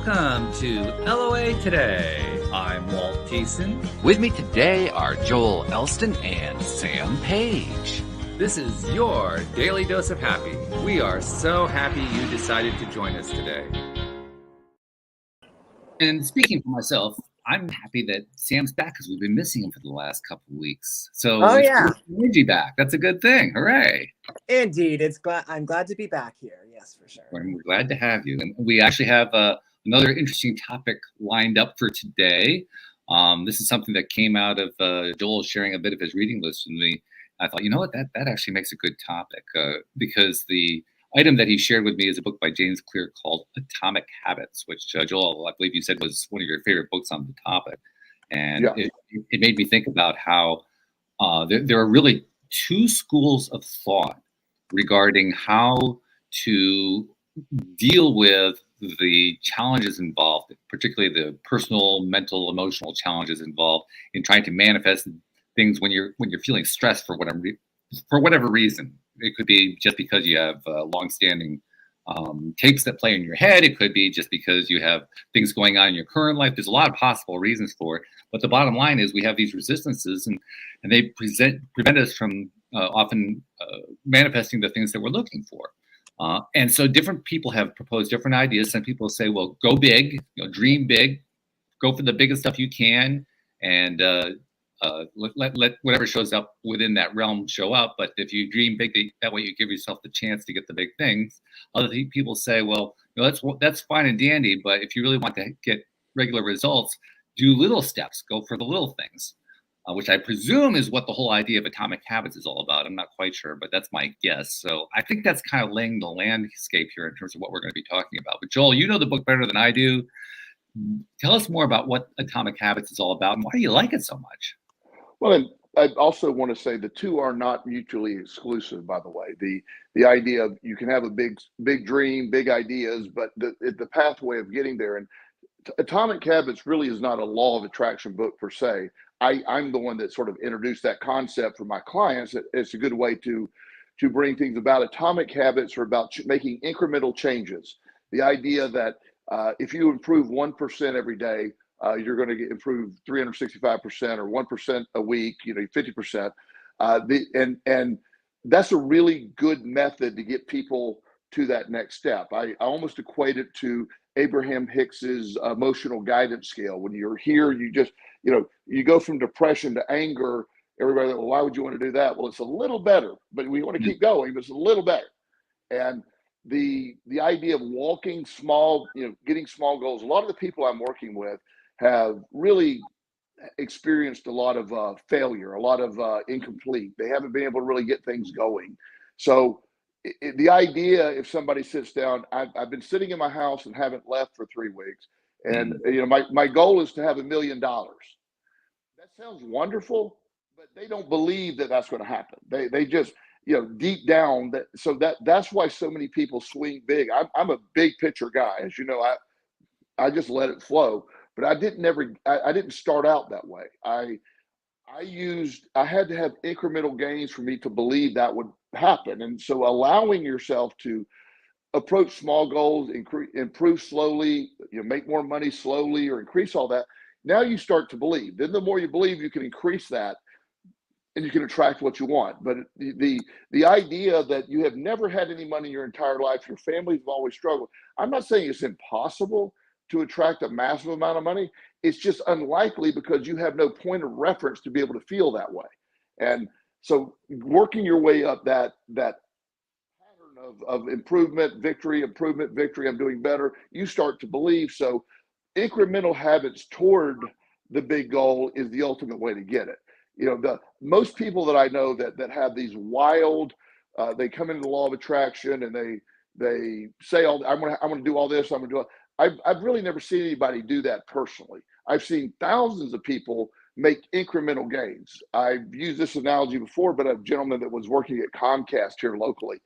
Welcome to LOA Today. I'm Walt Thiessen. With me today are Joel Elston and Sam Page. This is your daily dose of happy. We are so happy you decided to join us today. And speaking for myself, I'm happy that Sam's back because we've been missing him for the last couple of weeks. So energy back. That's a good thing. Hooray. Indeed. I'm glad to be back here. Yes, for sure. We're glad to have you. And we actually have another interesting topic lined up for today. This is something that came out of Joel sharing a bit of his reading list with me. I thought, you know what, that actually makes a good topic because the item that he shared with me is a book by James Clear called Atomic Habits, which Joel, I believe you said was one of your favorite books on the topic. And it made me think about how there are really two schools of thought regarding how to deal with the challenges involved, particularly the personal, mental, emotional challenges involved in trying to manifest things when you're feeling stressed for whatever reason. It could be just because you have long-standing tapes that play in your head. It could be just because you have things going on in your current life. There's a lot of possible reasons for it. But the bottom line is we have these resistances, and they prevent us from often manifesting the things that we're looking for. And so different people have proposed different ideas. Some people say, well, go big, dream big, go for the biggest stuff you can, and let whatever shows up within that realm show up. But if you dream big, that way you give yourself the chance to get the big things. Other people say, well, that's fine and dandy, but if you really want to get regular results, do little steps, go for the little things, which I presume is what the whole idea of Atomic Habits is all about. I'm not quite sure, but that's my guess. So I think that's kind of laying the landscape here in terms of what we're going to be talking about. But Joel, you know the book better than I do. Tell us more about what Atomic Habits is all about and why do you like it so much? Well, and I also want to say the two are not mutually exclusive, by the way. The idea of you can have a big dream, big ideas, but the pathway of getting there. And Atomic Habits really is not a law of attraction book per se. I'm the one that sort of introduced that concept for my clients. It's a good way to bring things about. Atomic Habits are about making incremental changes. The idea that if you improve 1% every day, you're going to improve 365% or 1% a week, 50%. And that's a really good method to get people to that next step. I almost equate it to Abraham Hicks's emotional guidance scale. When you're here, you just, you go from depression to anger. Everybody, well, why would you want to do that? Well, it's a little better, but we want to keep going, but it's a little better. And the idea of walking small, getting small goals. A lot of the people I'm working with have really experienced a lot of failure, a lot of incomplete. They haven't been able to really get things going. So the idea, if somebody sits down, I've been sitting in my house and haven't left for 3 weeks. And, my goal is to have $1 million. That sounds wonderful, but they don't believe that that's going to happen. They just, deep down that's why so many people swing big. I'm a big picture guy. As you know, I just let it flow. But I didn't start out that way. I had to have incremental gains for me to believe that would happen. And so allowing yourself to approach small goals, improve slowly, make more money slowly or increase all that. Now you start to believe. Then the more you believe, you can increase that and you can attract what you want. But the idea that you have never had any money your entire life, your families have always struggled. I'm not saying it's impossible to attract a massive amount of money. It's just unlikely because you have no point of reference to be able to feel that way. And so working your way up that pattern of improvement, victory, I'm doing better, you start to believe. So incremental habits toward the big goal is the ultimate way to get it. The most people that I know that have these wild, they come into the law of attraction and they say, I'm going to do all this, I'm going to do all. I've really never seen anybody do that personally. I've seen thousands of people make incremental gains. I've used this analogy before, but a gentleman that was working at Comcast here locally,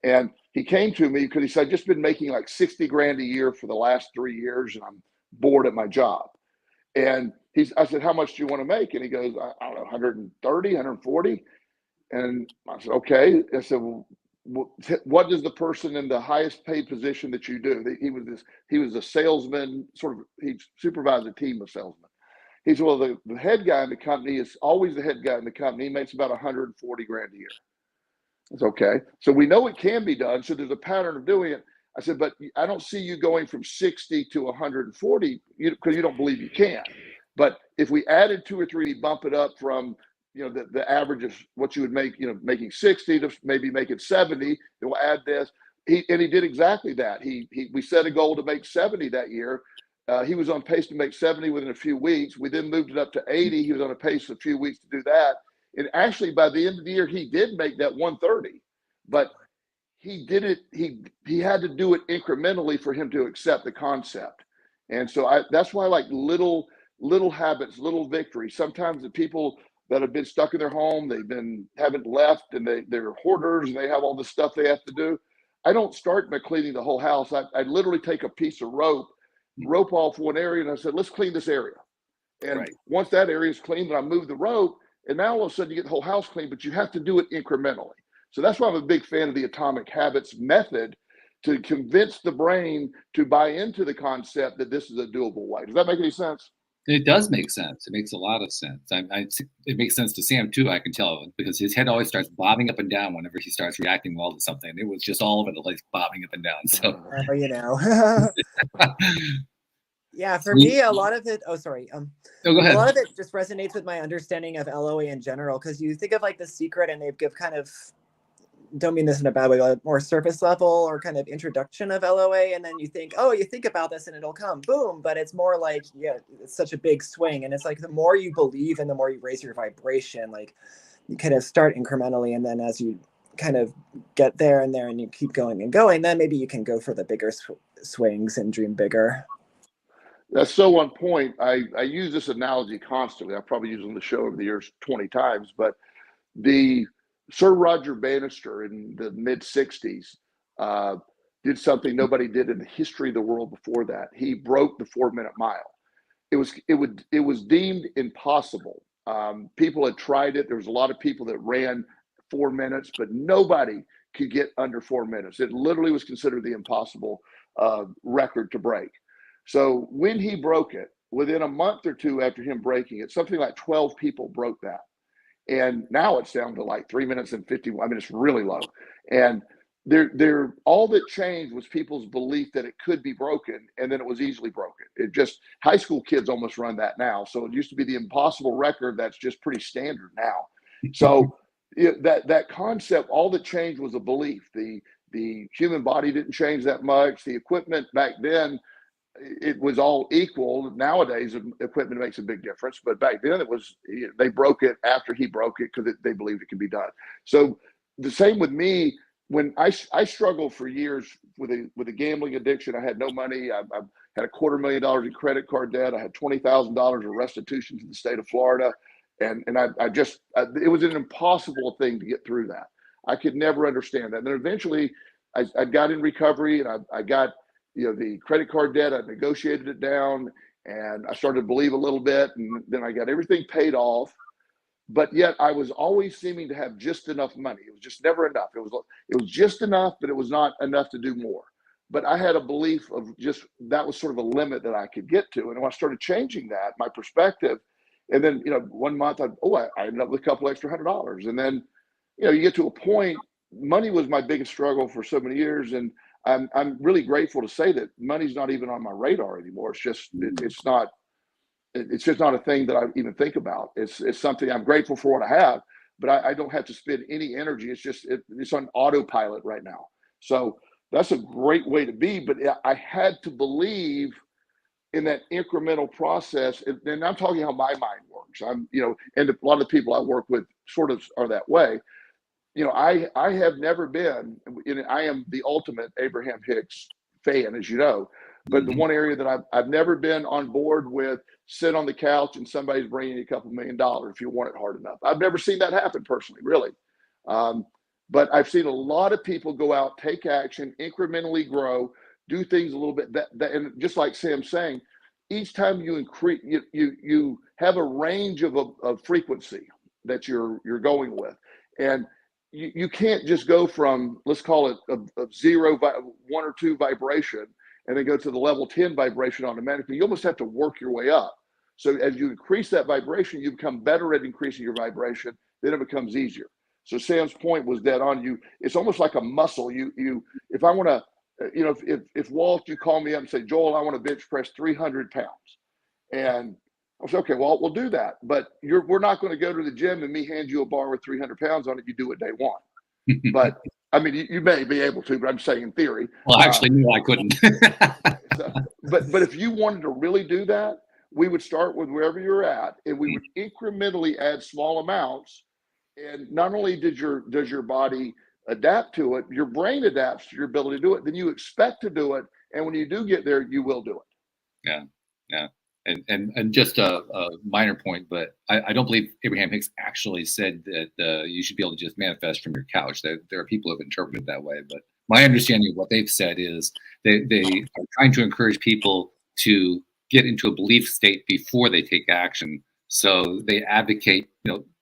and he came to me because he said, I've just been making like 60 grand a year for the last 3 years, and I'm bored at my job. And I said, how much do you want to make? And he goes, I don't know, 130, 140. And I said, okay. I said, well, what does the person in the highest paid position that you do? He was a salesman, he supervised a team of salesmen. He said, well, the head guy in the company is always the head guy in the company. He makes about 140 grand a year. It's okay. So we know it can be done. So there's a pattern of doing it. I said, but I don't see you going from 60 to 140 because you don't believe you can. But if we added 2 or 3, bump it up from, the average of what you would make, making 60 to maybe make it 70, it will add this. He did exactly that. We set a goal to make 70 that year. He was on pace to make 70 within a few weeks. We then moved it up to 80. He was on a pace a few weeks to do that. And actually, by the end of the year, he did make that 130. But he did it. He had to do it incrementally for him to accept the concept. And so that's why I like little habits, little victories. Sometimes the people that have been stuck in their home, haven't left, and they're hoarders and they have all the stuff they have to do. I don't start by cleaning the whole house. I literally take a piece of rope off one area, and I said, let's clean this area. And once that area is cleaned, then I move the rope, and now all of a sudden you get the whole house clean, but you have to do it incrementally. So that's why I'm a big fan of the Atomic Habits method, to convince the brain to buy into the concept that this is a doable way. Does that make any sense? It does make sense. It makes a lot of sense. It makes sense to Sam too, I can tell, because his head always starts bobbing up and down whenever he starts reacting well to something. It was just all over the place, bobbing up and down. So, yeah, for me, a lot of it. Oh, sorry. Go ahead. A lot of it just resonates with my understanding of LOA in general, because you think of like The Secret, and they give kind of, don't mean this in a bad way, but more surface level or kind of introduction of LOA, and then you think about this and it'll come, boom. But it's more like, it's such a big swing, and it's like the more you believe and the more you raise your vibration, like you kind of start incrementally, and then as you kind of get there and you keep going and going, then maybe you can go for the bigger swings and dream bigger. That's so on point. I use this analogy constantly. I've probably used it on the show over the years 20 times, but the Sir Roger Bannister in the mid 60s did something nobody did in the history of the world before that. He broke the 4-minute mile. It was deemed impossible. People had tried it. There was a lot of people that ran 4 minutes, but nobody could get under 4 minutes. It literally was considered the impossible record to break. So when he broke it, within a month or two after him breaking it, something like 12 people broke that. And now it's down to like 3 minutes and 51. I mean, it's really low. And all that changed was people's belief that it could be broken, and then it was easily broken. High school kids almost run that now. So it used to be the impossible record. That's just pretty standard now. So that concept, all that changed was a belief. The human body didn't change that much. The equipment back then, it was all equal. Nowadays, equipment makes a big difference, but back then they broke it after he broke it because they believed it could be done. So the same with me. When I struggled for years with a gambling addiction, I had no money. I had $250,000 in credit card debt. I had $20,000 of restitution to the state of Florida, and it was an impossible thing to get through that. I could never understand that. And then eventually, I got in recovery, and I got the credit card debt. I negotiated it down, and I started to believe a little bit, and then I got everything paid off. But yet I was always seeming to have just enough money. It was just never enough. It was just enough, but it was not enough to do more. But I had a belief of that was sort of a limit that I could get to. And when I started changing that, my perspective, and then, 1 month, I ended up with a couple extra $100. And then, you get to a point, money was my biggest struggle for so many years. And I'm really grateful to say that money's not even on my radar anymore. It's just not a thing that I even think about. It's something I'm grateful for what I have, but I don't have to spend any energy. It's on autopilot right now. So that's a great way to be. But I had to believe in that incremental process. And I'm talking how my mind works. And a lot of the people I work with sort of are that way. I have never been, I am the ultimate Abraham Hicks fan, as you know, but the one area that I've never been on board with, sit on the couch and somebody's bringing you a couple $1 million if you want it hard enough. I've never seen that happen personally, really. But I've seen a lot of people go out, take action, incrementally grow, do things a little bit and just like Sam's saying, each time you increase, you have a range of frequency that you're going with. And you can't just go from, let's call it a zero, 1 or 2 vibration, and then go to the level 10 vibration automatically. You almost have to work your way up. So as you increase that vibration, you become better at increasing your vibration. Then it becomes easier. So Sam's point was dead on. You, it's almost like a muscle. If I want to, if Walt, you call me up and say, Joel, I want to bench press 300 pounds, and I said, okay, well, we'll do that. But we're not going to go to the gym and me hand you a bar with 300 pounds on it. You do it day one. But I mean, you may be able to, but I'm saying in theory. Well, actually, no, I couldn't. But if you wanted to really do that, we would start with wherever you're at, and we would incrementally add small amounts. And not only does your body adapt to it, your brain adapts to your ability to do it. Then you expect to do it, and when you do get there, you will do it. Yeah. And just a minor point, but I don't believe Abraham Hicks actually said that you should be able to just manifest from your couch. There are people who have interpreted it that way, but my understanding of what they've said is they are trying to encourage people to get into a belief state before they take action. So they advocate,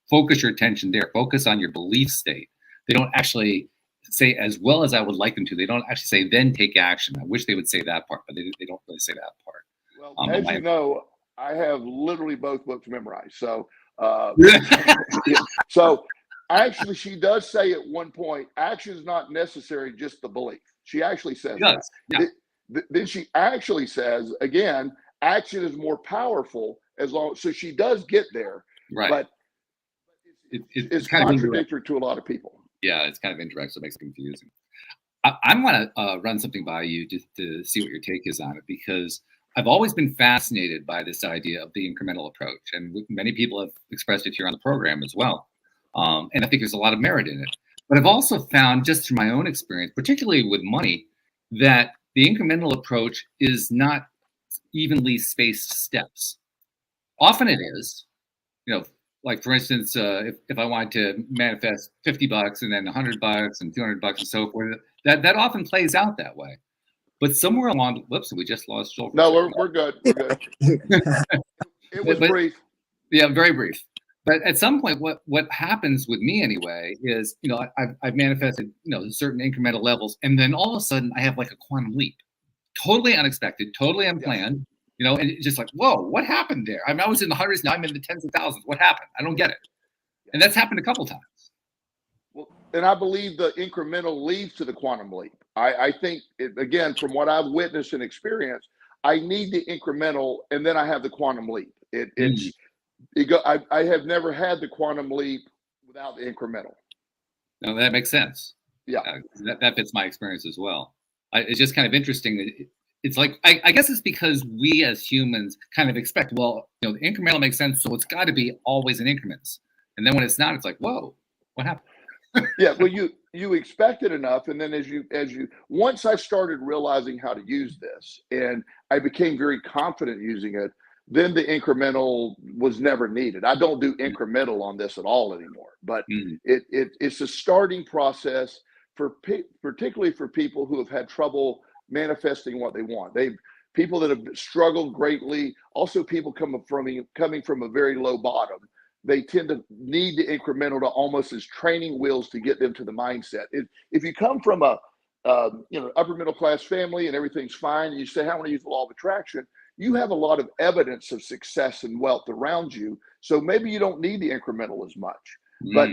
focus your attention there, focus on your belief state. They don't actually say, as well as I would like them to, they don't actually say, then take action. I wish they would say that part, but they don't really say that part. Well, as you know, I have literally both books memorized. So, so actually, she does say at one point, action is not necessary, just the belief. She actually says that. Yeah. Then she actually says, again, action is more powerful as long. So she does get there, right? But it's kind contradictory to a lot of people. Yeah, it's kind of indirect, so it makes it confusing. I want to run something by you just to see what your take is on it, because I've always been fascinated by this idea of the incremental approach, and many people have expressed it here on the program as well. And I think there's a lot of merit in it. But I've also found, just through my own experience, particularly with money, that the incremental approach is not evenly spaced steps. Often it is, like for instance, if I want to manifest $50 and then $100 and $200 and so forth, that often plays out that way. But somewhere along, whoops, we just lost Joel. No, we're good. We're good. It was brief. Yeah, very brief. But at some point, what happens with me anyway is, I've manifested, certain incremental levels, and then all of a sudden I have like a quantum leap, totally unexpected, totally unplanned, and it's just like, whoa, what happened there? I was in the hundreds, now I'm in the tens of thousands. What happened? I don't get it. And that's happened a couple times. Well, and I believe the incremental leads to the quantum leap. I think, again, from what I've witnessed and experienced, I need the incremental, and then I have the quantum leap. I have never had the quantum leap without the incremental. No, that makes sense. Yeah, that fits my experience as well. It's just kind of interesting. It's like, I guess it's because we as humans kind of expect, well, the incremental makes sense, so it's got to be always in increments. And then when it's not, it's like, whoa, what happened? Yeah, well, you expect it enough, and then as you once I started realizing how to use this, and I became very confident using it, then the incremental was never needed. I don't do incremental on this at all anymore, but it's a starting process particularly for people who have had trouble manifesting what they want. People that have struggled greatly, also people coming from a very low bottom. They tend to need the incremental to almost as training wheels to get them to the mindset. If you come from a upper middle class family and everything's fine, and you say, I want to use the law of attraction, you have a lot of evidence of success and wealth around you. So maybe you don't need the incremental as much. But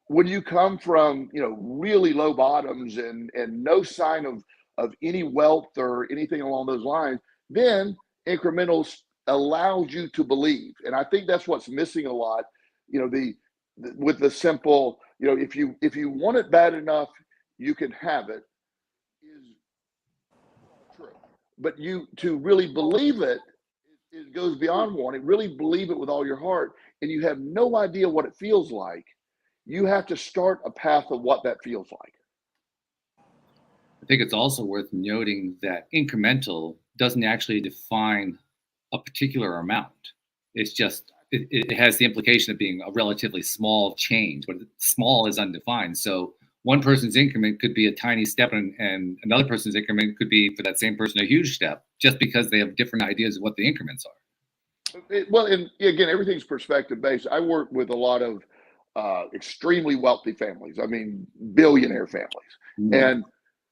when you come from really low bottoms and no sign of any wealth or anything along those lines, then incrementals allows you to believe. And I think that's what's missing a lot, with the simple, if you want it bad enough, you can have it, is true. But to really believe it goes beyond wanting. Really believe it with all your heart, and you have no idea what it feels like. You have to start a path of what that feels like. I think it's also worth noting that incremental doesn't actually define a particular amount. It's just, it has the implication of being a relatively small change, but small is undefined. So one person's increment could be a tiny step, and another person's increment could be, for that same person, a huge step, just because they have different ideas of what the increments are. Well, and again, everything's perspective based. I work with a lot of extremely wealthy families. I mean, billionaire families, Mm. and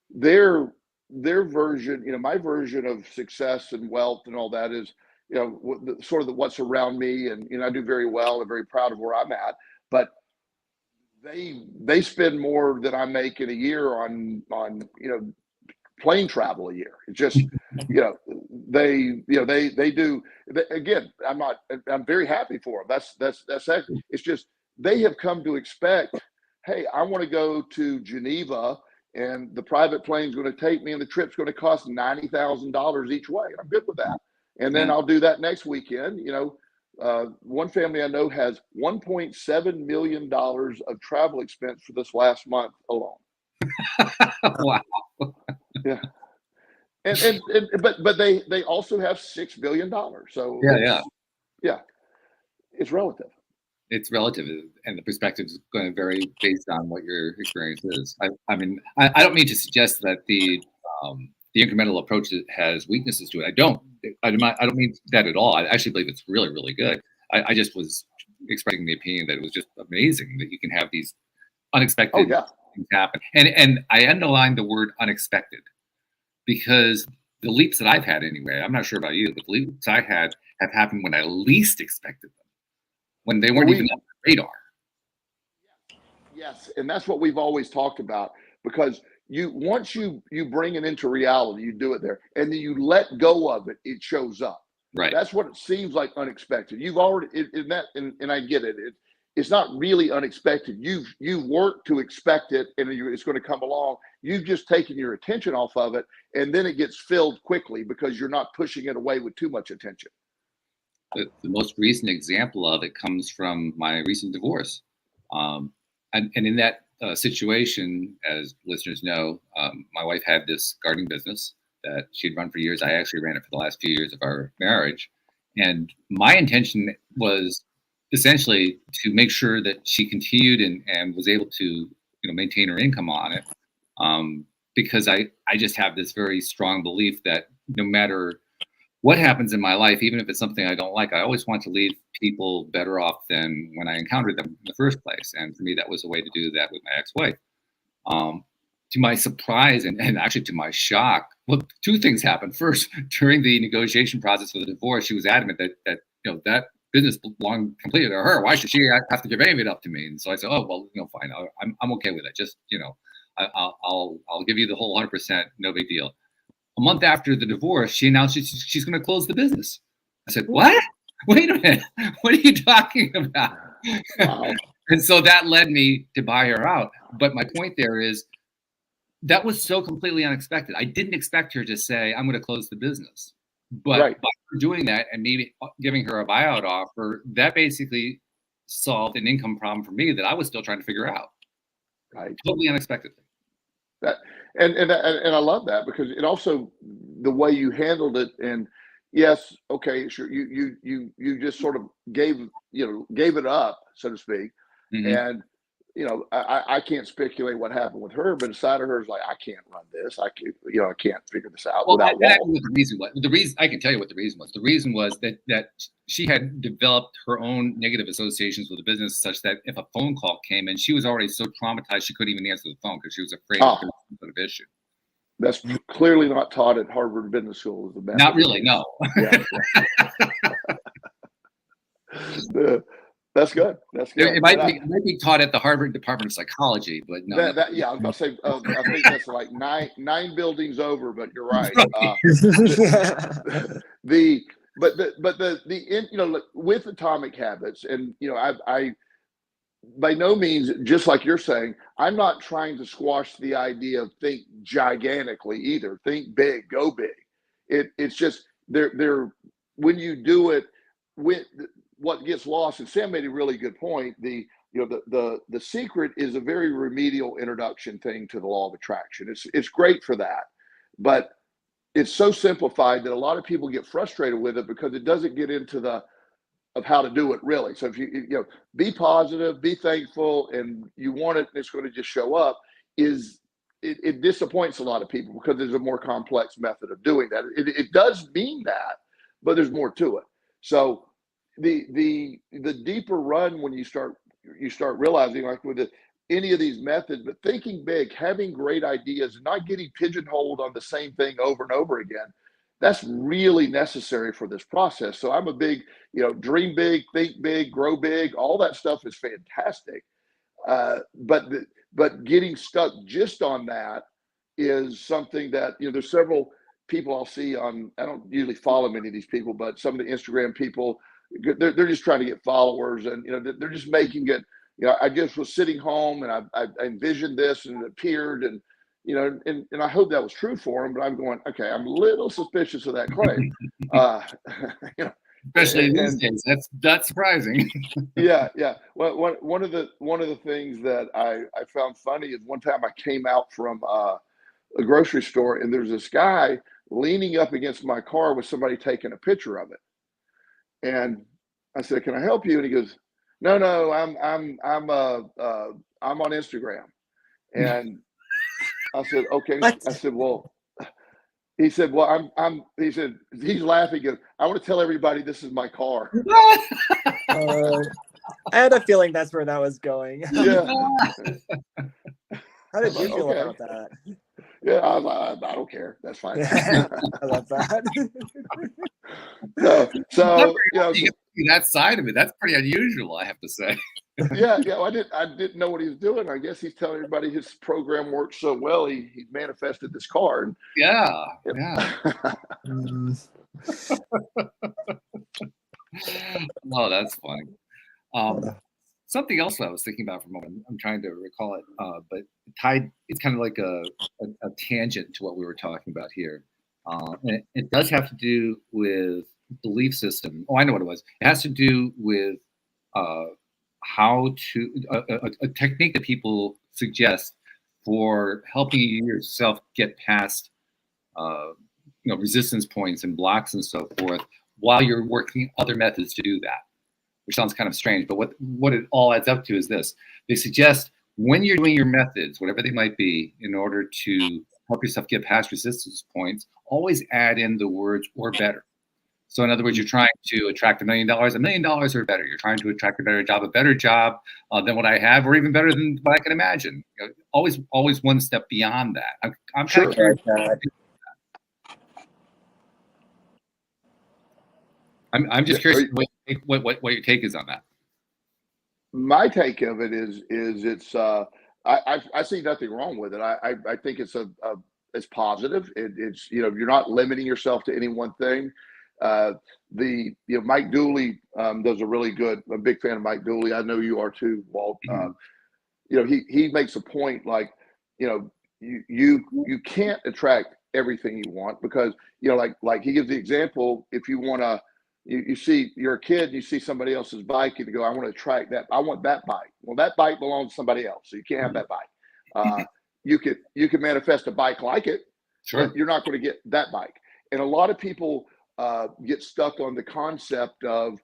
their version, my version of success and wealth and all that is, sort of what's around me, and I do very well. I'm very proud of where I'm at, but they spend more than I make in a year on plane travel a year. It's just, they do. Again, I'm very happy for them. That's actually, it's just, they have come to expect, hey, I want to go to Geneva and the private plane's going to take me and the trip's going to cost $90,000 each way. I'm good with that. And then I'll do that next weekend. One family I know has $1.7 million of travel expense for this last month alone. Wow. Yeah. But they also have $6 billion. So it's relative. It's relative, and the perspective is going to vary based on what your experience is. I mean, I don't mean to suggest that the incremental approach has weaknesses to it. I don't mean that at all. I actually believe it's really, really good. I just was expressing the opinion that it was just amazing that you can have these unexpected things happen. And I underline the word unexpected, because the leaps that I've had anyway, I'm not sure about you, but the leaps I had have happened when I least expected them, when they weren't even on the radar. Yes, and that's what we've always talked about, because once you bring it into reality, you do it there, and then you let go of it, it shows up. Right. That's what it seems like unexpected. You've already and I get it. It's not really unexpected. You've worked to expect it, and it's going to come along. You've just taken your attention off of it, and then it gets filled quickly because you're not pushing it away with too much attention. The most recent example of it comes from my recent divorce. And in that situation, as listeners know, my wife had this gardening business that she'd run for years. I actually ran it for the last few years of our marriage. And my intention was essentially to make sure that she continued and was able to maintain her income on it. Because I just have this very strong belief that no matter what happens in my life, even if it's something I don't like, I always want to leave people better off than when I encountered them in the first place. And for me, that was a way to do that with my ex-wife. To my surprise and actually to my shock, well, two things happened. First, during the negotiation process for the divorce, she was adamant that business belonged completely to her. Why should she have to give any of it up to me? And so I said, oh, well, fine. I'm okay with it. Just, I'll give you the whole 100%. No big deal. A month after the divorce, she announced she's going to close the business. I said, what? Wait a minute. What are you talking about? Wow. And so that led me to buy her out. But my point there is that was so completely unexpected. I didn't expect her to say, I'm going to close the business. But by her doing that and maybe giving her a buyout offer, that basically solved an income problem for me that I was still trying to figure out. Right. Totally unexpectedly. And I love that, because it also, the way you handled it, and yes, okay, sure, you just sort of gave it up, so to speak. Mm-hmm. And I can't speculate what happened with her, but inside of her is like, I can't run this. I can't figure this out without Walt. The reason was. The reason I can tell you what the reason was. The reason was that she had developed her own negative associations with the business, such that if a phone call came in, she was already so traumatized she couldn't even answer the phone because she was afraid of some sort of issue. That's clearly not taught at Harvard Business School. Not really, no. Yeah. That's good. That's good. It might be taught at the Harvard Department of Psychology, but no. I was about to say, I think that's like nine buildings over, but you're right. With Atomic Habits, and I by no means, just like you're saying, I'm not trying to squash the idea of think gigantically either. Think big, go big. It's just they're when you do it with. What gets lost, and Sam made a really good point. The secret is a very remedial introduction thing to the law of attraction. It's great for that, but it's so simplified that a lot of people get frustrated with it because it doesn't get into of how to do it really. So if you be positive, be thankful, and you want it, and it's going to just show up. It disappoints a lot of people because there's a more complex method of doing that. It does mean that, but there's more to it. So the deeper run, when you start you start realizing, like with any of these methods, but thinking big, having great ideas, and not getting pigeonholed on the same thing over and over again. That's really necessary for this process. So I'm a big, dream big, think big, grow big. All that stuff is fantastic. But getting stuck just on that is something that, there's several people I'll see on, I don't usually follow many of these people, but some of the Instagram people, they're just trying to get followers, and they're just making it. I just was sitting home and I envisioned this and it appeared, and and I hope that was true for him, but I'm going, okay, I'm a little suspicious of that claim. Especially these days, that's surprising. Yeah. Well, one of the things that I found funny is one time I came out from a grocery store, and there's this guy leaning up against my car with somebody taking a picture of it. And I said, "Can I help you?" And he goes, "No, I'm on Instagram." And I said, "Okay." What? I said, "Well," he said, "Well, he said, he's laughing. He goes, I want to tell everybody this is my car." I had a feeling that's where that was going. Yeah. How did you feel Okay. about that? Yeah, I don't care. That's fine. I love that. So You get that side of it. That's pretty unusual, I have to say. yeah. I didn't know what he was doing. I guess he's telling everybody his program works so well. He manifested this card. Yeah. Oh, that's funny. Something else I was thinking about for a moment. I'm trying to recall it, but it's kind of like a tangent to what we were talking about here. And it does have to do with belief system. Oh, I know what it was. It has to do with how to a technique that people suggest for helping yourself get past resistance points and blocks and so forth while you're working other methods to do that, which sounds kind of strange, but what it all adds up to is this. They suggest when you're doing your methods, whatever they might be, in order to help yourself get past resistance points, always add in the words "or better." So in other words, you're trying to attract $1 million, $1 million or better. You're trying to attract a better job than what I have, or even better than what I can imagine. Always one step beyond that. I'm Sure. kind of curious. I'm just curious what your take is on that. My take of it is it's I see nothing wrong with it. I think it's it's positive. It's you're not limiting yourself to any one thing. Mike Dooley does a big fan of Mike Dooley. I know you are too, Walt. He makes a point like you can't attract everything you want, because like he gives the example, if you want to. You see, you're a kid, you see somebody else's bike, and you go, I want to track that. I want that bike. Well, that bike belongs to somebody else, so you can't have that bike. You could manifest a bike like it, Sure. but you're not going to get that bike. And a lot of people get stuck on the concept of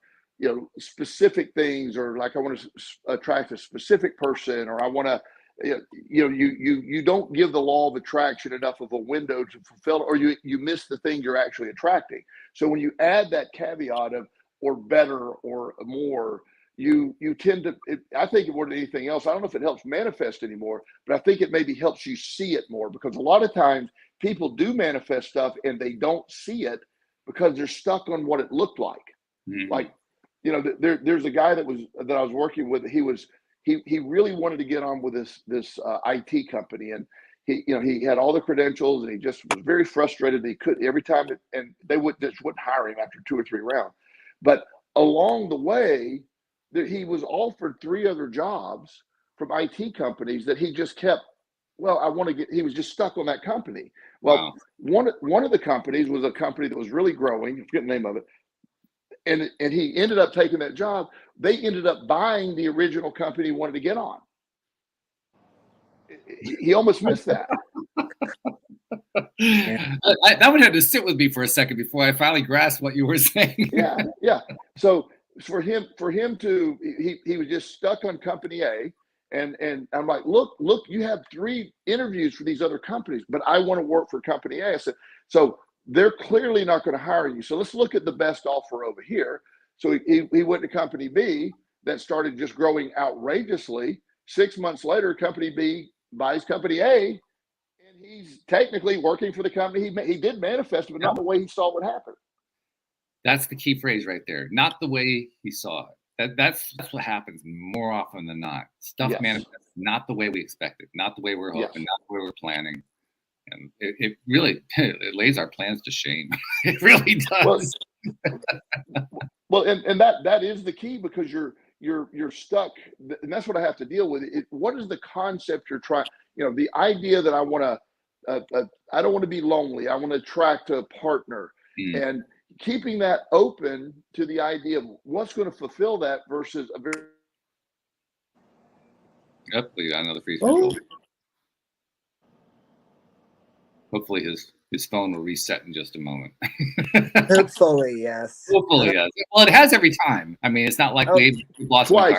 specific things, or like I want to attract a specific person, or I want to. You don't give the law of attraction enough of a window to fulfill, or you miss the thing you're actually attracting. So when you add that caveat of or better or more, you tend to. I think more than anything else, I don't know if it helps manifest anymore, but I think it maybe helps you see it more, because a lot of times people do manifest stuff and they don't see it because they're stuck on what it looked like. Mm-hmm. Like there's a guy that I was working with. He really wanted to get on with this IT company, and he had all the credentials, and he just was very frustrated that he couldn't every time, and they wouldn't hire him after 2 or 3 rounds. But along the way, he was offered 3 other jobs from IT companies that he just kept. Well, he was just stuck on that company. Well, wow. One of the companies was a company that was really growing. I forget the name of it. And he ended up taking that job. They ended up buying the original company he wanted to get on. He almost missed that. That would have to sit with me for a second before I finally grasped what you were saying. Yeah. So for him to, he was just stuck on company A. And I'm like, look, you have 3 interviews for these other companies, but I want to work for company A. I said, so they're clearly not going to hire you. So let's look at the best offer over here. So he went to company B, that started just growing outrageously. 6 months later, company B buys company A, and he's technically working for the company. He did manifest it, but not the way he saw what happened. That's the key phrase right there. Not the way he saw it. That's what happens more often than not. Stuff manifests not the way we expected, not the way we're hoping, not the way we're planning. And it really it lays our plans to shame. It really does. Well, and that is the key, because you're stuck, and that's what I have to deal with. What is the concept you're trying? The idea that I want to, I don't want to be lonely. I want to attract a partner, and keeping that open to the idea of what's going to fulfill that versus a very. Yep, we got another freeze control. Hopefully his phone will reset in just a moment. Hopefully, yes. Hopefully, yes. Well, it has every time. I mean, it's not like we've lost twice.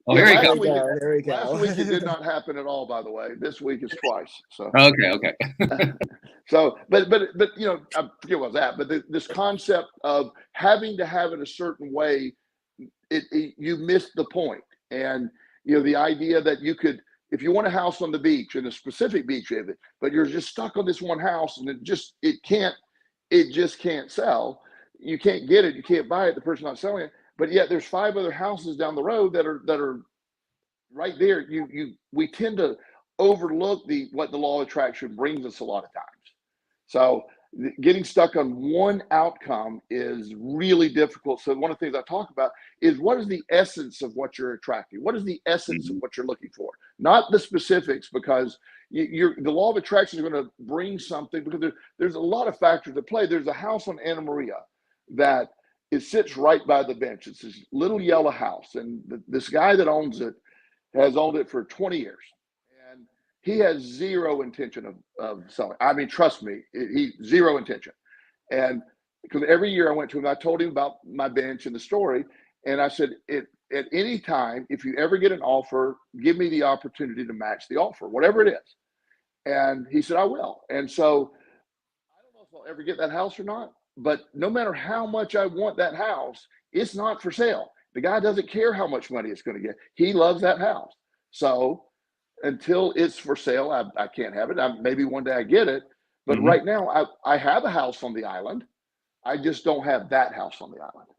Oh, here you go. There we go. Last week it did not happen at all, by the way. This week is twice. So okay. So, but I forget what was that. But this concept of having to have it a certain way, you missed the point. And the idea that you could, if you want a house on the beach, in a specific beach, but you're just stuck on this one house, and it just can't sell. You can't get it. You can't buy it. The person's not selling it. But yet there's 5 other houses down the road that are right there. We tend to overlook what the law of attraction brings us a lot of times. So getting stuck on one outcome is really difficult. So one of the things I talk about is, what is the essence of what you're attracting? What is the essence of what you're looking for? Not the specifics, because the law of attraction is going to bring something, because there's a lot of factors at play. There's a house on Anna Maria that it sits right by the bench. It's this little yellow house, and this guy that owns it has owned it for 20 years, and he has zero intention of selling. I mean, trust me, he zero intention. And because every year I went to him, I told him about my bench and the story, and I said, at any time, if you ever get an offer, give me the opportunity to match the offer, whatever it is. And he said, I will. And so I don't know if I'll ever get that house or not. But no matter how much I want that house, it's not for sale. The guy doesn't care how much money it's going to get. He loves that house. So until it's for sale, I can't have it. Maybe one day I get it. But right now, I have a house on the island. I just don't have that house on the island.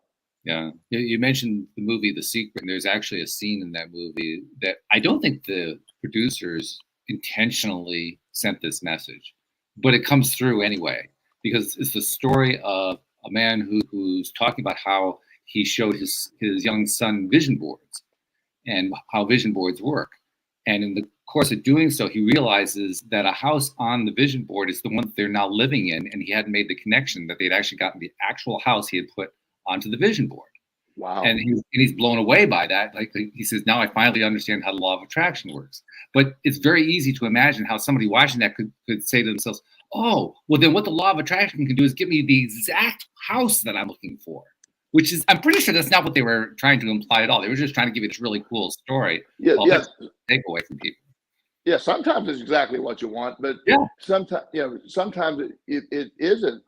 Yeah. You mentioned the movie The Secret, and there's actually a scene in that movie that I don't think the producers intentionally sent this message, but it comes through anyway. Because it's the story of a man who's talking about how he showed his young son vision boards and how vision boards work. And in the course of doing so, he realizes that a house on the vision board is the one that they're now living in. And he hadn't made the connection that they'd actually gotten the actual house he had put onto the vision board. Wow. And he's blown away by that. Like he says, now I finally understand how the law of attraction works. But it's very easy to imagine how somebody watching that could say to themselves, oh, well, then what the law of attraction can do is give me the exact house that I'm looking for, which is, I'm pretty sure that's not what they were trying to imply at all. They were just trying to give you this really cool story. Yeah. Take away from people. Yeah. Sometimes it's exactly what you want, but sometimes it isn't.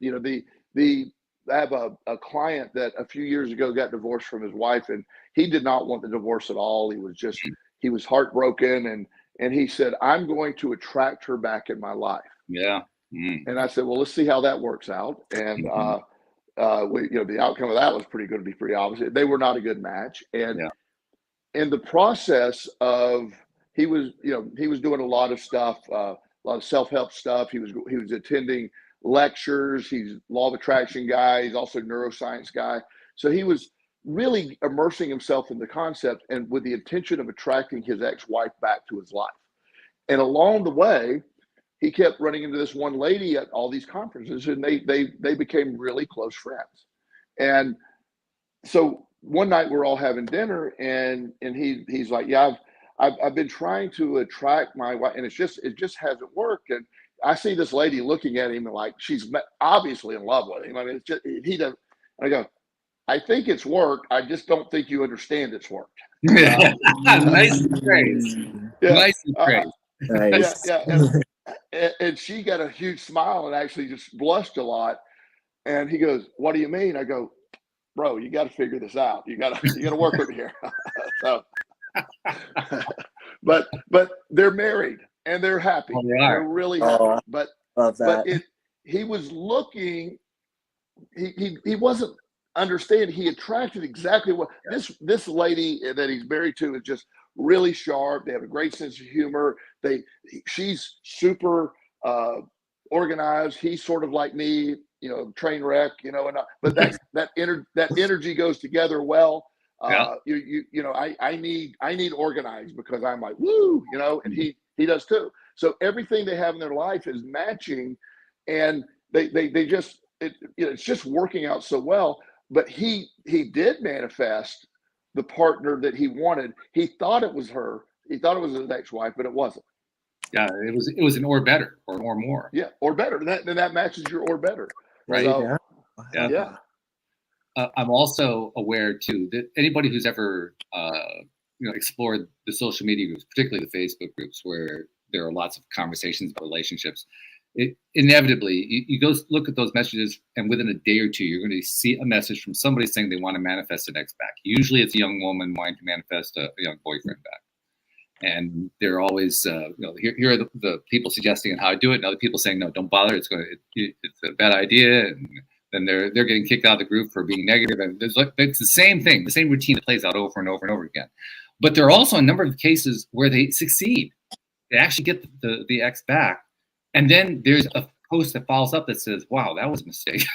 I have a client that a few years ago got divorced from his wife, and he did not want the divorce at all. He was heartbroken, and he said, I'm going to attract her back in my life. Yeah. And I said, well, let's see how that works out. And the outcome of that was going to be pretty obvious. They were not a good match. And in the process of, he was doing a lot of stuff, a lot of self-help stuff. He was attending lectures. He's law of attraction guy. He's also neuroscience guy. So he was really immersing himself in the concept, and with the intention of attracting his ex-wife back to his life. And along the way, he kept running into this one lady at all these conferences, and they became really close friends. And so one night we're all having dinner, and he's like, yeah, I've been trying to attract my wife, and it just hasn't worked. And I see this lady looking at him like she's obviously in love with him. I mean, it's just, he doesn't. I go, I think it's worked. I just don't think you understand it's worked. Nice phrase. Nice phrase. Nice. And she got a huge smile and actually just blushed a lot. And he goes, what do you mean? I go, bro, you got to figure this out. You got to work with me here. So, but they're married and they're happy. Oh, they They're are. really happy. Oh, But love that. he was looking. He wasn't understanding. He attracted exactly what this lady that he's married to is just really sharp. They have a great sense of humor. She's super organized. He's sort of like me, train wreck, but that energy goes together well. Yeah. I need organized because I'm like, woo, and he does too. So everything they have in their life is matching, and they just, it's just working out so well. But he did manifest the partner that he wanted. He thought it was her. He thought it was his ex-wife, but it wasn't. Yeah, it was an or better or more. Yeah, or better. Then that matches your or better. Right. So, Yeah. I'm also aware too that anybody who's ever explored the social media groups, particularly the Facebook groups, where there are lots of conversations about relationships, inevitably you go look at those messages, and within a day or two, you're going to see a message from somebody saying they want to manifest an ex back. Usually, it's a young woman wanting to manifest a young boyfriend back. And they're always, here are the people suggesting how to do it, and other people saying, no, don't bother. It's a bad idea. And then they're getting kicked out of the group for being negative. And it's the same thing, the same routine that plays out over and over and over again. But there are also a number of cases where they succeed. They actually get the ex back. And then there's a post that follows up that says, wow, that was a mistake.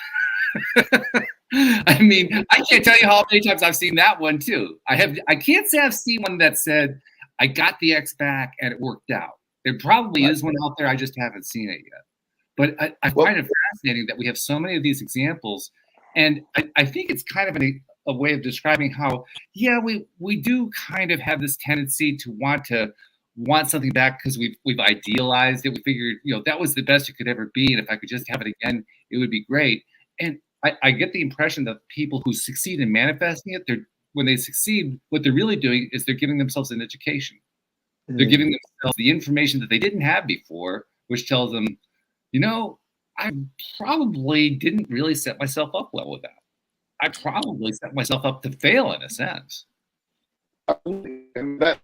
I mean, I can't tell you how many times I've seen that one too. I can't say I've seen one that said, I got the ex back and it worked out. There probably is one out there. I just haven't seen it yet. But I find it fascinating that we have so many of these examples. And I think it's kind of a way of describing how, we do kind of have this tendency to want something back because we've idealized it. We figured, that was the best it could ever be. And if I could just have it again, it would be great. And I get the impression that people who succeed in manifesting it, when they succeed, what they're really doing is they're giving themselves an education. They're giving themselves the information that they didn't have before, which tells them, I probably didn't really set myself up well with that. I probably set myself up to fail in a sense. And that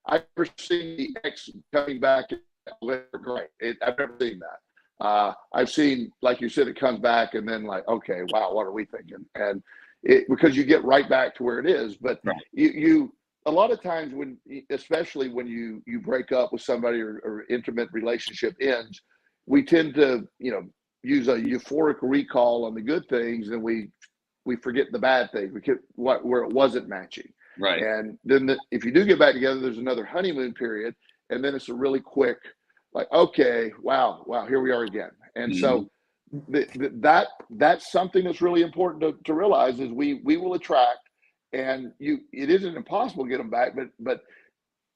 I perceive the ex coming back great. I've never seen that. I've seen, like you said, it comes back and then like, okay, wow, what are we thinking? And because you get right back to where it is. But right. you a lot of times especially when you break up with somebody or intimate relationship ends, we tend to, use a euphoric recall on the good things, and we forget the bad things. We get where it wasn't matching. Right. And then if you do get back together, there's another honeymoon period, and then it's a really quick, like, okay, wow, here we are again. And so that's something that's really important to realize is we will attract, and it isn't impossible to get them back, but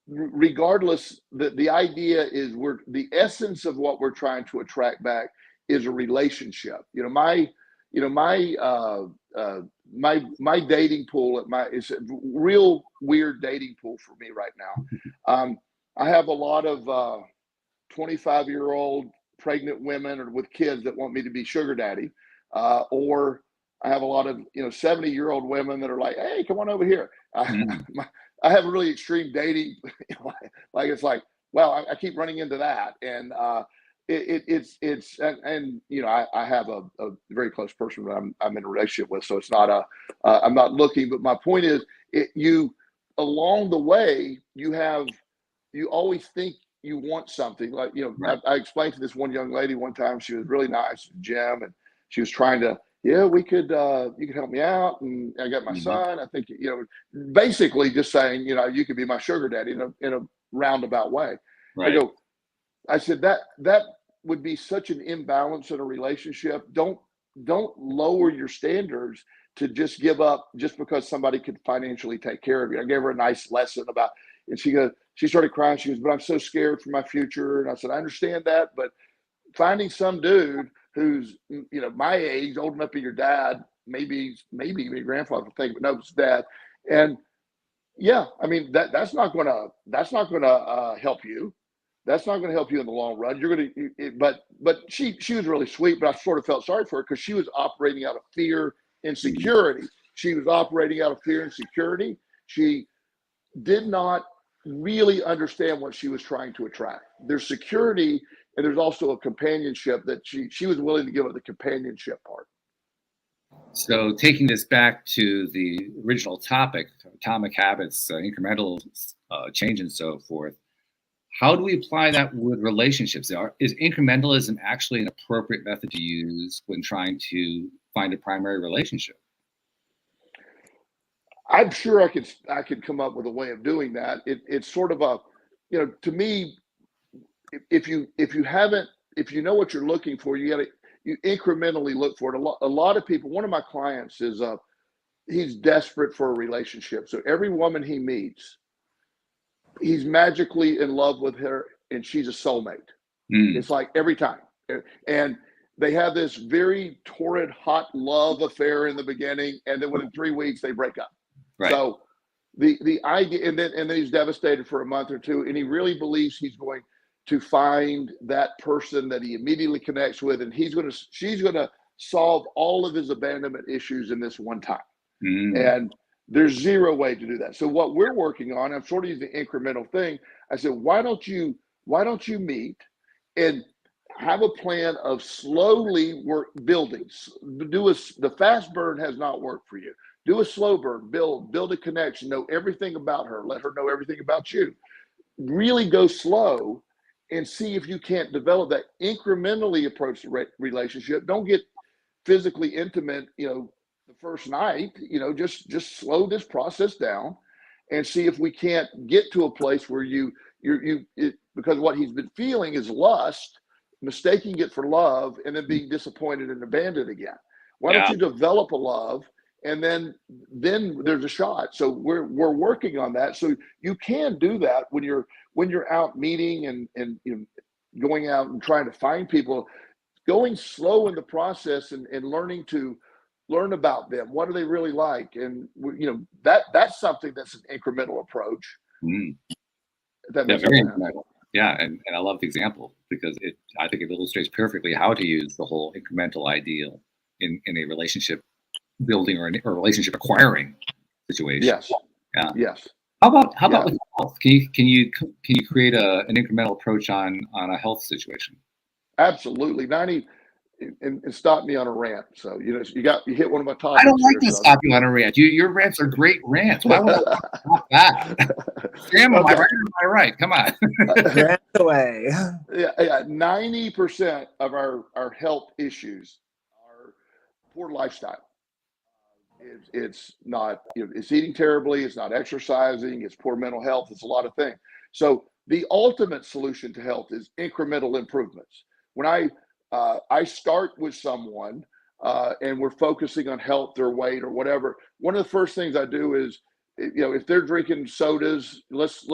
regardless, the idea is the essence of what we're trying to attract back is a relationship. My dating pool it's a real weird dating pool for me right now. I have a lot of 25-year-old pregnant women or with kids that want me to be sugar daddy, or I have a lot of 70-year-old women that are like, hey, come on over here. I have a really extreme dating, like it's like, wow, I keep running into that, and it's I have a very close person that I'm in a relationship with, so it's not I'm not looking, but my point is, along the way you always think you want something, like right. I explained to this one young lady one time, she was really nice, Jim, and she was trying to, you could help me out, and I got my son. I think basically just saying you could be my sugar daddy in a roundabout way. Right. I said that would be such an imbalance in a relationship. Don't lower your standards to just give up just because somebody could financially take care of you. I gave her a nice lesson about, and she started crying. She goes, but I'm so scared for my future. And I said, I understand that, but finding some dude who's my age, old enough to be your dad, maybe your grandfather, I think, but no, it's dad. And I mean that's not gonna help you. That's not going to help you in the long run. You're going to, but she was really sweet, but I sort of felt sorry for her because she was operating out of fear insecurity. She was operating out of fear and security. She did not really understand what she was trying to attract. There's security, and there's also a companionship that she was willing to give up the companionship part. So taking this back to the original topic, atomic habits, incremental change and so forth, how do we apply that with relationships? Is incrementalism actually an appropriate method to use when trying to find a primary relationship? I'm sure I could come up with a way of doing that. It's sort of a, to me, if you know what you're looking for, you incrementally look for it. A lot of people. One of my clients is he's desperate for a relationship. So every woman he meets, he's magically in love with her, and she's a soulmate. It's like every time, and they have this very torrid, hot love affair in the beginning, and then within 3 weeks they break up. Right. So the idea, and then he's devastated for a month or two, and he really believes he's going to find that person that he immediately connects with, and she's going to solve all of his abandonment issues in this one time. And there's zero way to do that. So what we're working on, I'm sort of using the incremental thing. I said, why don't you meet and have a plan of slowly building. The fast burn has not worked for you. Do a slow burn, build a connection, know everything about her, let her know everything about you. Really go slow and see if you can't develop that incrementally approach the relationship. Don't get physically intimate, the first night, just slow this process down and see if we can't get to a place where because what he's been feeling is lust, mistaking it for love, and then being disappointed and abandoned again. Why don't you develop a love, and then there's a shot. So we're working on that. So you can do that when you're out meeting and going out and trying to find people, going slow in the process and learn about them. What do they really like? And that's something that's an incremental approach. That very incremental. Yeah, and I love the example because I think it illustrates perfectly how to use the whole incremental ideal in a relationship building or a relationship acquiring situation. Yes. Yeah. Yes. How about with health? Can you create an incremental approach on a health situation? Absolutely. And stop me on a rant. So you hit one of my topics. I don't like to stop you on a rant. Your rants are great rants. Why would I stop that? Sam, am I right or am I right? Come on. Rant away. Yeah. 90% of our health issues are poor lifestyle. It's not, it's eating terribly. It's not exercising. It's poor mental health. It's a lot of things. So the ultimate solution to health is incremental improvements. When I start with someone and we're focusing on health or weight or whatever, one of the first things I do is, if they're drinking sodas, let's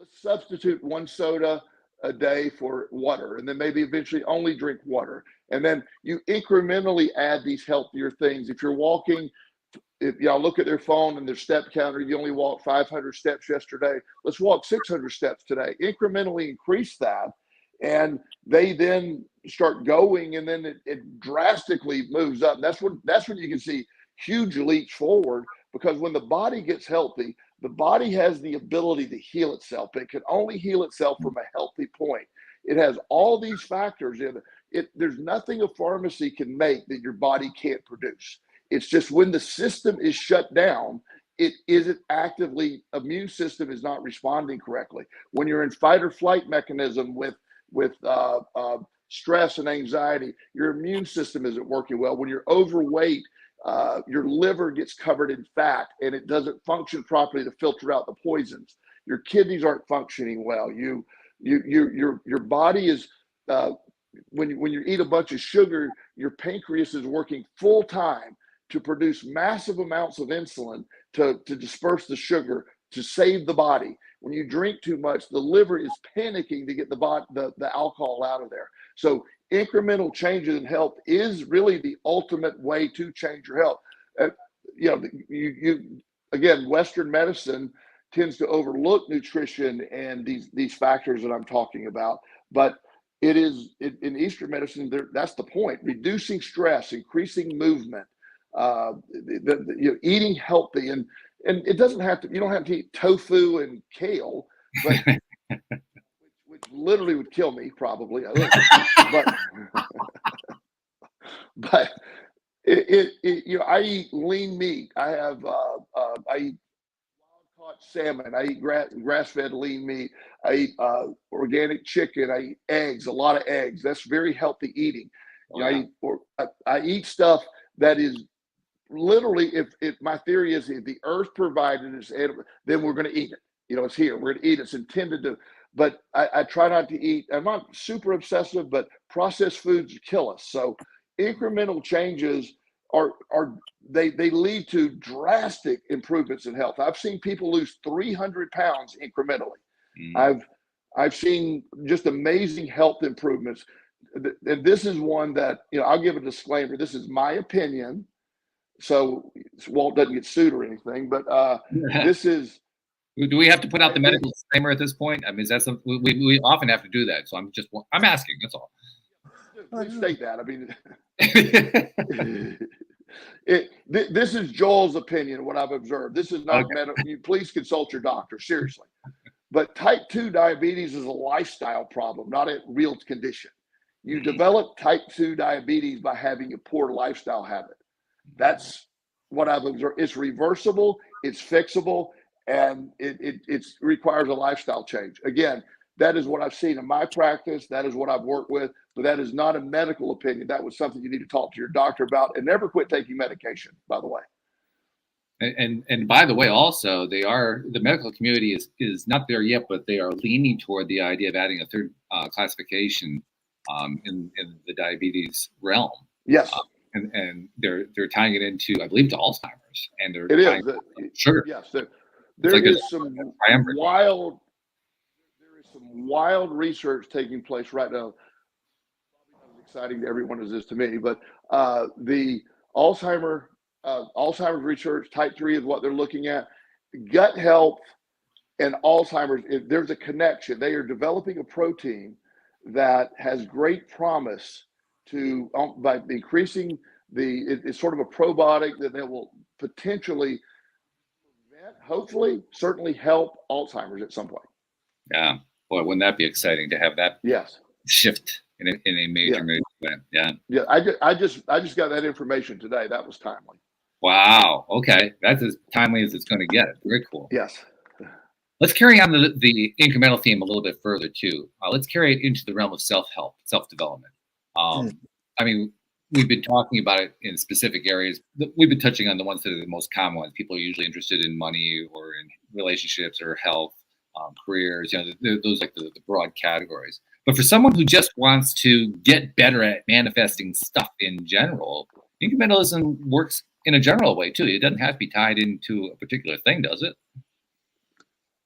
substitute one soda a day for water, and then maybe eventually only drink water. And then you incrementally add these healthier things. If you're walking, if y'all look at their phone and their step counter, you only walked 500 steps yesterday. Let's walk 600 steps today. Incrementally increase that. And they then start going, and then it drastically moves up. That's when you can see huge leaps forward, because when the body gets healthy, the body has the ability to heal itself. It can only heal itself from a healthy point. It has all these factors in it. There's nothing a pharmacy can make that your body can't produce. It's just when the system is shut down, it isn't actively, immune system is not responding correctly. When you're in fight or flight mechanism with stress and anxiety, your immune system isn't working well. When you're overweight, your liver gets covered in fat and it doesn't function properly to filter out the poisons. Your kidneys aren't functioning well. Your body is when you eat a bunch of sugar, your pancreas is working full time to produce massive amounts of insulin to disperse the sugar to save the body. When you drink too much, the liver is panicking to get the alcohol out of there. So incremental changes in health is really the ultimate way to change your health. Again, Western medicine tends to overlook nutrition and these factors that I'm talking about. But in Eastern medicine. That's the point: reducing stress, increasing movement, eating healthy, and it doesn't have to. You don't have to eat tofu and kale, but which literally would kill me probably. But but I eat lean meat. I eat caught salmon. I eat grass-fed lean meat. I eat organic chicken. I eat eggs, a lot of eggs. That's very healthy eating. I eat stuff that is literally, if my theory is if the earth provided us, then we're going to eat it. It's here. We're going to eat it. It's intended to. But I try not to eat. I'm not super obsessive, but processed foods kill us. So incremental changes they lead to drastic improvements in health. I've seen people lose 300 pounds incrementally. I've seen just amazing health improvements. And this is one that, I'll give a disclaimer. This is my opinion. So Walt doesn't get sued or anything, but this is. Do we have to put out the medical disclaimer at this point? I mean, is that something we often have to do that? So I'm asking. That's all. Please state that. I mean, this is Joel's opinion. What I've observed. This is not medical. You please consult your doctor. Seriously. But type 2 diabetes is a lifestyle problem, not a real condition. You develop type 2 diabetes by having a poor lifestyle habit. That's what I've observed. It's reversible. It's fixable. And it requires a lifestyle change. Again, that is what I've seen in my practice. That is what I've worked with, but that is not a medical opinion. That was something you need to talk to your doctor about, and never quit taking medication, by the way. And by the way, also the medical community is not there yet, but they are leaning toward the idea of adding a third classification in the diabetes realm. Yes. And they're tying it into, I believe, to Alzheimer's, and they're sugar. Yes. There is some wild research taking place right now. Probably not as exciting to everyone as this to me, but the Alzheimer's research, type 3 is what they're looking at. Gut health and Alzheimer's, there's a connection. They are developing a protein that has great promise by increasing it's sort of a probiotic that will potentially hopefully certainly help Alzheimer's at some point. Yeah, boy, wouldn't that be exciting to have that shift in a major event? Yeah. I just got that information today. That was timely. Wow. Okay, that's as timely as it's going to get. Very cool. Yes. Let's carry on the incremental theme a little bit further too. Let's carry it into the realm of self-help, self-development. I mean, we've been talking about it in specific areas. We've been touching on the ones that are the most common ones. People are usually interested in money or in relationships or health, careers. Those like the broad categories. But for someone who just wants to get better at manifesting stuff in general, incrementalism works in a general way too. It doesn't have to be tied into a particular thing, does it?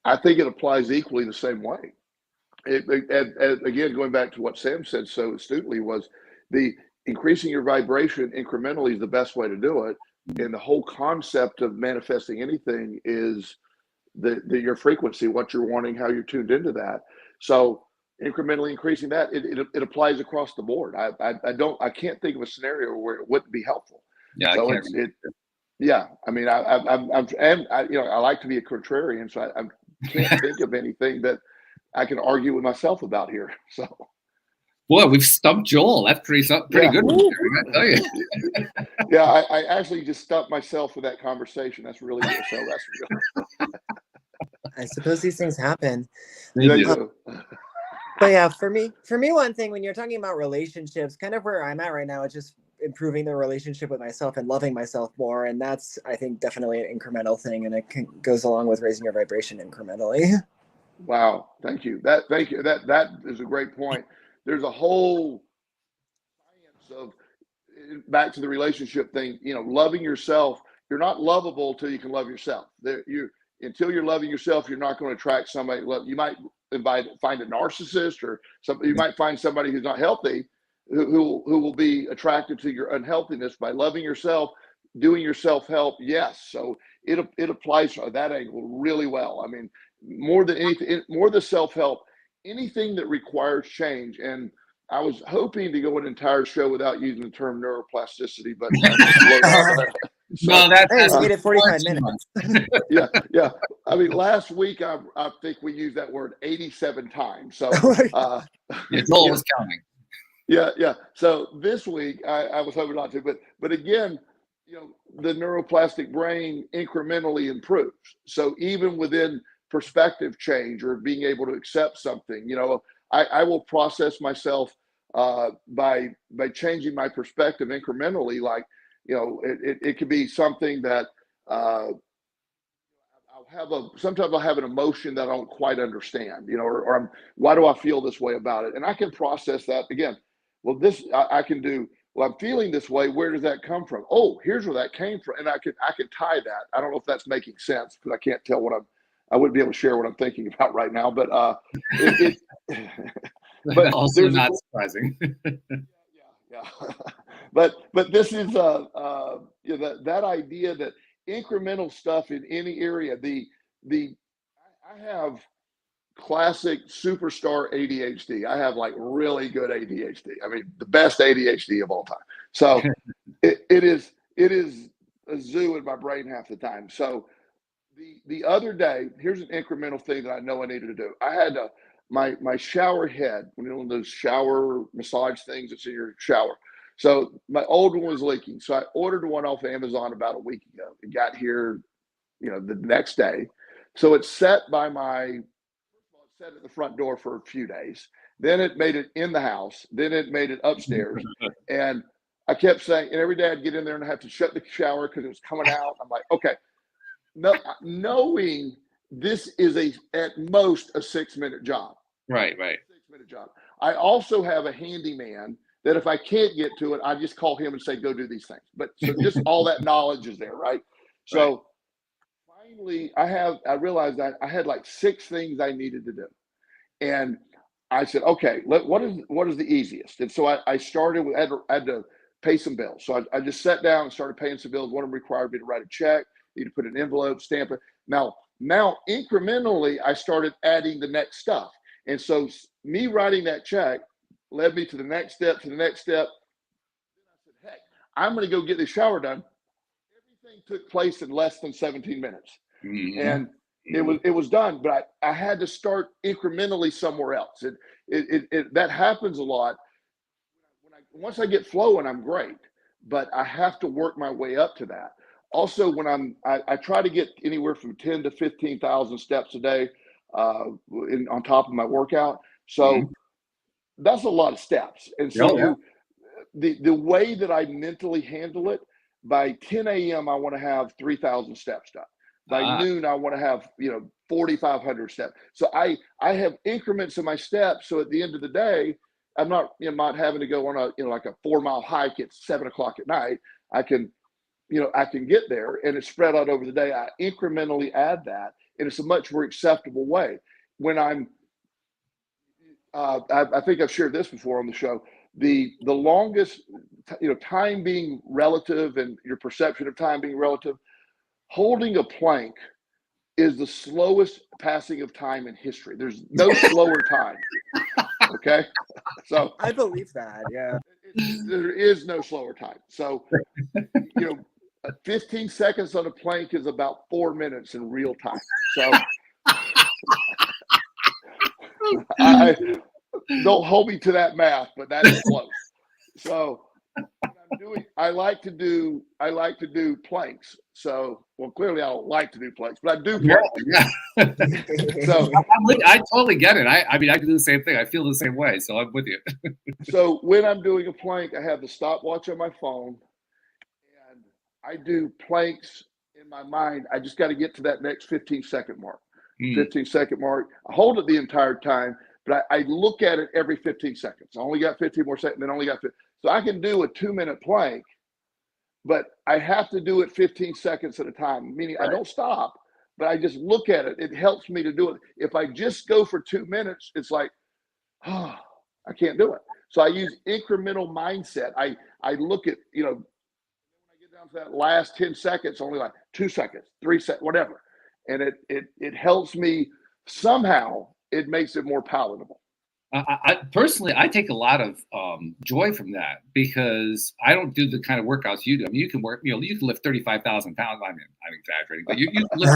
I think it applies equally the same way. Again, going back to what Sam said so astutely, was the increasing your vibration incrementally is the best way to do it. And the whole concept of manifesting anything is your frequency, what you're wanting, how you're tuned into that. So incrementally increasing that, it applies across the board. I can't think of a scenario where it wouldn't be helpful. Yeah, so I mean, I like to be a contrarian, so I can't think of anything that I can argue with myself about here. So, boy, we've stumped Joel. That's pretty good. I tell you. Yeah, I actually just stumped myself with that conversation. That's really good. So that's real. I suppose these things happen. But yeah, for me, one thing when you're talking about relationships, kind of where I'm at right now, it's just improving the relationship with myself and loving myself more. And that's, I think, definitely an incremental thing. And it goes along with raising your vibration incrementally. Wow. Thank you. That is a great point. There's a whole science of, back to the relationship thing, loving yourself. You're not lovable until you can love yourself. Until you're loving yourself, you're not going to attract somebody. You might find a narcissist or something. You might find somebody who's not healthy, who will be attracted to your unhealthiness. By loving yourself, doing your self-help. Yes. So it applies to that angle really well. I mean, more than anything, more the self-help, anything that requires change. And I was hoping to go an entire show without using the term neuroplasticity, but I'm going to slow down. So, No, that's Hey, we made it 45 far too minutes. much. yeah. I mean, last week I think we used that word 87 times. So, Yeah, Joel was counting. yeah. So this week I was hoping not to, but again, the neuroplastic brain incrementally improves. So even within perspective change or being able to accept something, I will process myself by changing my perspective incrementally. Like, it could be something that sometimes I'll have an emotion that I don't quite understand, or why do I feel this way about it? And I can process that again. Well, I can do. Well, I'm feeling this way. Where does that come from? Oh, here's where that came from, and I can tie that. I don't know if that's making sense because I can't tell I wouldn't be able to share what I'm thinking about right now. But but also not surprising. Yeah. But this is that idea that incremental stuff in any area. I have classic superstar ADHD. I have like really good ADHD. I mean, the best ADHD of all time. So it is a zoo in my brain half the time. So the other day, here's an incremental thing that I know I needed to do. I had my shower head, one of those shower massage things that's in your shower. So my old one was leaking. So I ordered one off Amazon about a week ago. It got here, the next day. So it's set at the front door for a few days. Then it made it in the house. Then it made it upstairs. And I kept saying, and every day I'd get in there and I have to shut the shower because it was coming out. I'm like, okay, no, knowing this is at most a 6-minute job. Right. 6-minute job. I also have a handyman that if I can't get to it, I just call him and say, go do these things. But so just all that knowledge is there, right? So finally, I realized that I had like 6 things I needed to do. And I said, okay, what is the easiest? And so I started with, I had to pay some bills. So I just sat down and started paying some bills. One of them required me to write a check, need to put an envelope, stamp it. Now incrementally, I started adding the next stuff. And so me writing that check led me to the next step, Then I said, heck, I'm going to go get the shower done. Everything took place in less than 17 minutes. Mm-hmm. And it was done, but I had to start incrementally somewhere else. That happens a lot. Once I get flowing, I'm great, but I have to work my way up to that. Also, when I try to get anywhere from 10 to 15,000 steps a day on top of my workout. So that's a lot of steps. And so the way that I mentally handle it, by 10 a.m., I want to have 3,000 steps done. By noon, I want to have 4,500 steps. So I have increments in my steps. So at the end of the day, I'm not having to go on a like a 4-mile hike at 7 o'clock at night. I can get there, and it's spread out over the day. I incrementally add that, and it's a much more acceptable way. When I think I've shared this before on the show. The longest, time being relative, and your perception of time being relative. Holding a plank is the slowest passing of time in history. There's no slower time. Okay. So I believe that. Yeah. There is no slower time. So, 15 seconds on a plank is about 4 minutes in real time. So don't hold me to that math, but that is close. So I like to do planks. So, well, clearly I don't like to do planks, but I do planks. Yeah. So I totally get it. I mean, I can do the same thing. I feel the same way. So I'm with you. So when I'm doing a plank, I have the stopwatch on my phone, and I do planks in my mind. I just got to get to that next 15-second mark. 15-second mark. I hold it the entire time, but I look at it every 15 seconds. I only got 15 more seconds, then only got 15. So I can do a 2-minute plank, but I have to do it 15 seconds at a time, meaning I don't stop, but I just look at it. It helps me to do it. If I just go for 2 minutes, it's like, I can't do it. So I use incremental mindset. I look at, when I get down to that last 10 seconds, only like 2 seconds, 3 seconds, whatever. And it helps me somehow, it makes it more palatable. Personally, I take a lot of joy from that because I don't do the kind of workouts you do. I mean, you can work, you can lift 35,000 pounds. I mean, I'm exaggerating, but you can lift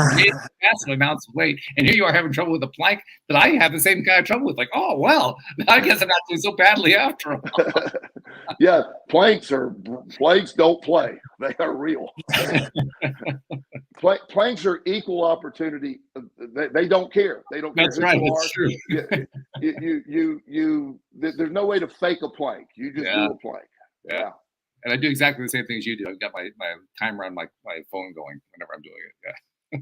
massive amounts of weight. And here you are having trouble with a plank that I have the same kind of trouble with. Like, oh, well, I guess I'm not doing so badly after all. Yeah, planks don't play. They are real. Planks are equal opportunity. They don't care. They don't care That's who right. you That's true. There's no way to fake a plank. You just do a plank. Yeah. And I do exactly the same thing as you do. I've got my timer on my phone going whenever I'm doing it. Yeah.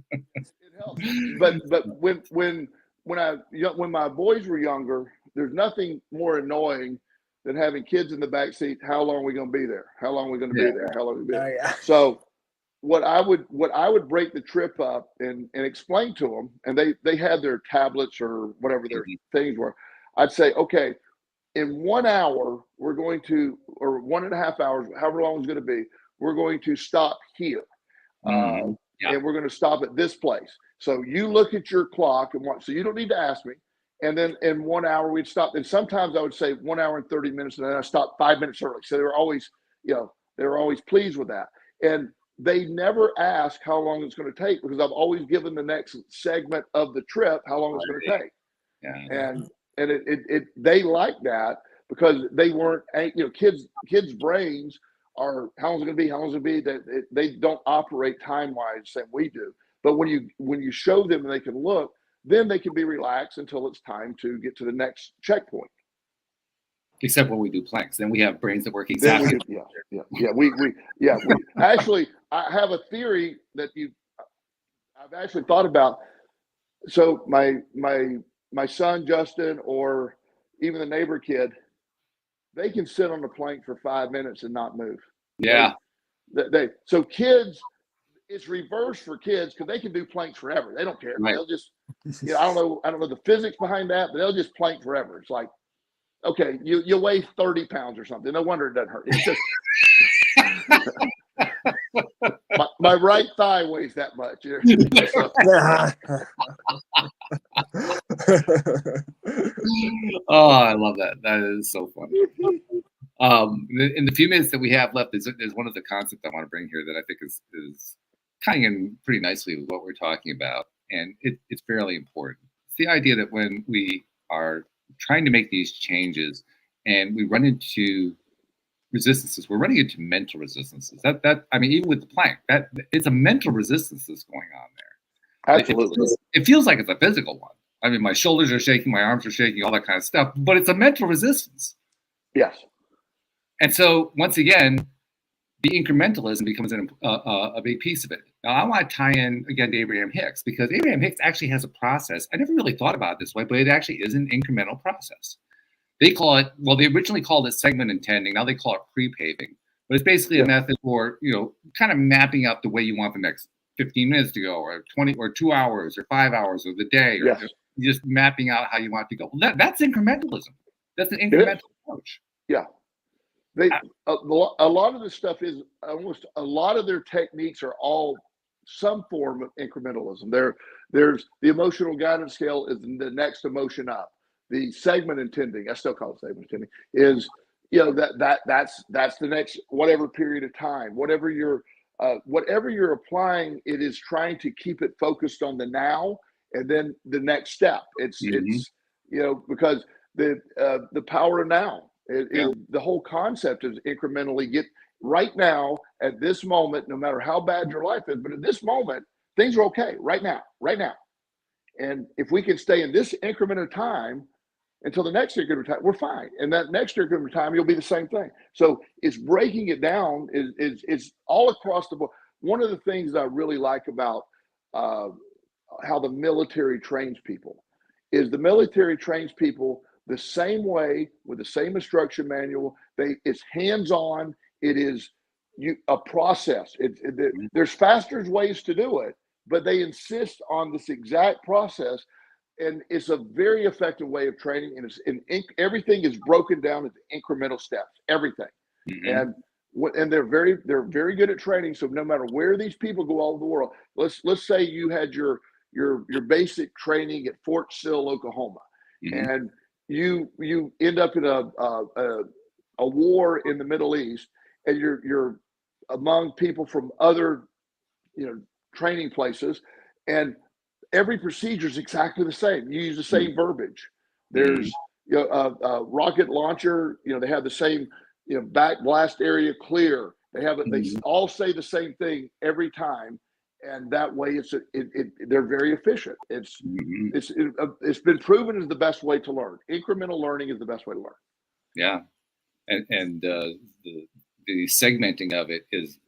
It helps. But when my boys were younger, there's nothing more annoying than having kids in the back seat. How long are we going to be there? How long are we going to be there? How long are we going to be there? Yeah. So what I would break the trip up and explain to them, and they had their tablets or whatever their things were. I'd say, okay, in 1 hour, we're going to, or 1.5 hours, however long it's going to be, we're going to stop here. And we're going to stop at this place. So you look at your clock and watch. So you don't need to ask me. And then in 1 hour, we'd stop. And sometimes I would say 1 hour and 30 minutes, and then I stopped 5 minutes early. So they were always, they were always pleased with that. And they never ask how long it's going to take because I've always given the next segment of the trip how long it's going to take. Yeah. And they like that because they weren't, kids' brains are how long is it going to be? How long is it going to be? They don't operate time-wise the same we do. But when you show them and they can look, then they can be relaxed until it's time to get to the next checkpoint. Except when we do planks, then we have brains that work exactly. We actually, I have a theory that I've actually thought about. So my son Justin, or even the neighbor kid, they can sit on the plank for 5 minutes and not move. Yeah. So kids, it's reversed for kids because they can do planks forever. They don't care. Right. They'll just, I don't know the physics behind that, but they'll just plank forever. It's like, okay, you weigh 30 pounds or something. No wonder it doesn't hurt. It's just my right thigh weighs that much. Oh, I love that. That is so funny. In the few minutes that we have left, there's one of the concepts I want to bring here that I think is tying in pretty nicely with what we're talking about, and it's fairly important. It's the idea that when we are trying to make these changes and we run into resistances, we're running into mental resistances. That I mean, even with the plank, that it's a mental resistance that's going on there. Absolutely. It feels like it's a physical one. I mean, my shoulders are shaking, my arms are shaking, all that kind of stuff, but it's a mental resistance. Yes. And so once again, the incrementalism becomes a big piece of it. Now, I want to tie in again to Abraham Hicks because Abraham Hicks actually has a process. I never really thought about it this way, but it actually is an incremental process. They call it, well, they originally called it segment intending. Now they call it pre-paving. But it's basically a method for, kind of mapping out the way you want the next 15 minutes to go, or 20 or 2 hours or 5 hours or the day, or just mapping out how you want it to go. Well, that's incrementalism. That's an incremental approach. Yeah. A lot of this stuff is almost a lot of their techniques are all some form of incrementalism. There's the emotional guidance scale is the next emotion up. The segment intending, I still call it segment intending, is that's the next whatever period of time, whatever you're applying, it is trying to keep it focused on the now and then the next step. It's because the power of now. The whole concept is incrementally get right now at this moment, no matter how bad your life is, but at this moment, things are okay right now. And if we can stay in this increment of time until the next increment of time, we're fine. And that next increment of time, you'll be the same thing. So it's breaking it down is all across the board. One of the things I really like about how the military trains people is the military trains people the same way with the same instruction manual. It's hands-on. It is a process. There's faster ways to do it, but they insist on this exact process, and it's a very effective way of training. And everything is broken down into incremental steps. Everything, and they're very good at training. So no matter where these people go all over the world, let's say you had your basic training at Fort Sill, Oklahoma, and you end up in a war in the Middle East, and you're among people from other, training places, and every procedure is exactly the same. You use the same verbiage. There's rocket launcher. They have the same, back blast area clear. They have it. They all say the same thing every time, and that way they're very efficient. It's been proven as the best way to learn. Incremental learning is the best way to learn. Yeah, and the segmenting of it is